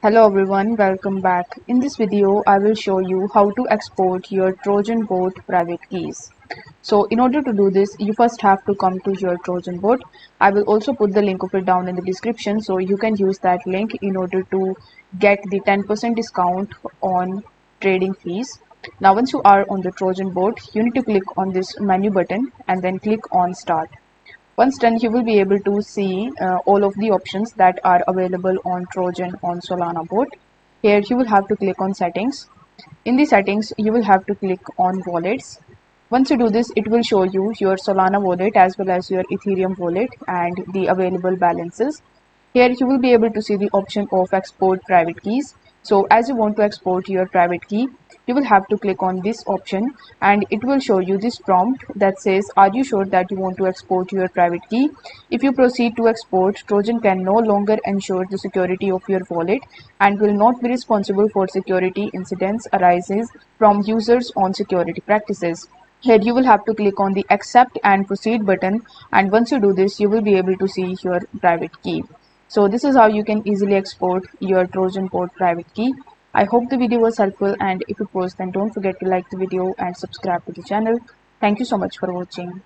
Hello everyone, welcome back. In this video, I will show you how to export your Trojan Bot private keys. So in order to do this, you first have to come to your Trojan Bot. I will also put the link of it down in the description so you can use that link in order to get the 10% discount on trading fees. Now once you are on the Trojan Bot, you need to click on this menu button and then click on Start. Once done, you will be able to see all of the options that are available on Trojan on Solana bot. Here you will have to click on settings. In the settings, you will have to click on wallets. Once you do this, it will show you your Solana wallet as well as your Ethereum wallet and the available balances. Here you will be able to see the option of export private keys. So as you want to export your private key, you will have to click on this option and it will show you this prompt that says, are you sure that you want to export your private key? If you proceed to export, Trojan can no longer ensure the security of your wallet and will not be responsible for security incidents arises from users on security practices. Here you will have to click on the accept and proceed button, and once you do this you will be able to see your private key. So this is how you can easily export your Trojan Bot private key. I hope the video was helpful, and if it was, then don't forget to like the video and subscribe to the channel. Thank you so much for watching.